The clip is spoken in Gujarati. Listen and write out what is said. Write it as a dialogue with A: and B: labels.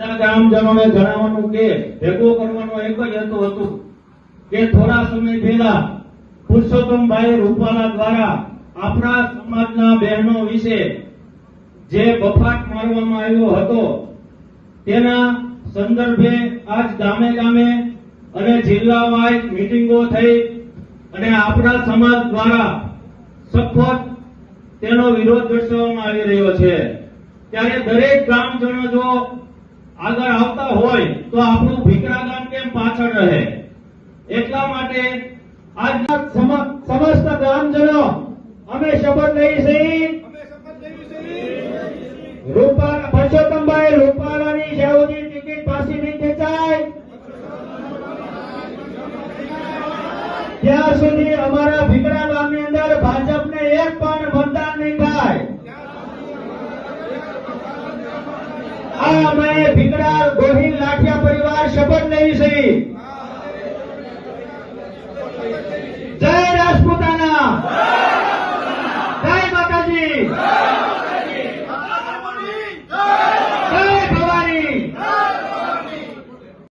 A: બધા ગ્રામજનોને જણાવવાનું કે ભેગો કરવાનો એક જ હેતુ હતું કે થોડા સમય પહેલા પુરુષોત્તમભાઈ રૂપાલા દ્વારા આપણા સમાજના બહેનો વિશે જે બફાટ મારવામાં આવ્યો હતો તેના સંદર્ભે આજ ગામે ગામે અને જિલ્લા વાઇઝ મીટિંગો થઈ અને આપણા સમાજ દ્વારા સખત તેનો વિરોધ દર્શાવવામાં આવી રહ્યો છે। ત્યારે દરેક ગ્રામજનો જો આગળ આવતા હોય તો આપણું ભીકરા ગામ કેમ પાછળ રહે? એટલા માટે આજના સમસ્ત ગ્રામજનો અમે શપથ લઈ છીએ પુરુષોત્તમભાઈ રૂપાલાની જ્યાં સુધી ટિકિટ પાછી નહીં ખેંચાય ત્યાં સુધી અમારા ભીકરા ગામની અંદર ભાજપને એક પણ મતદાન નહીં થાય। આ અમે ભીકરા ગોહિલ લાઠિયા પરિવાર શપથ લઈ છીએ।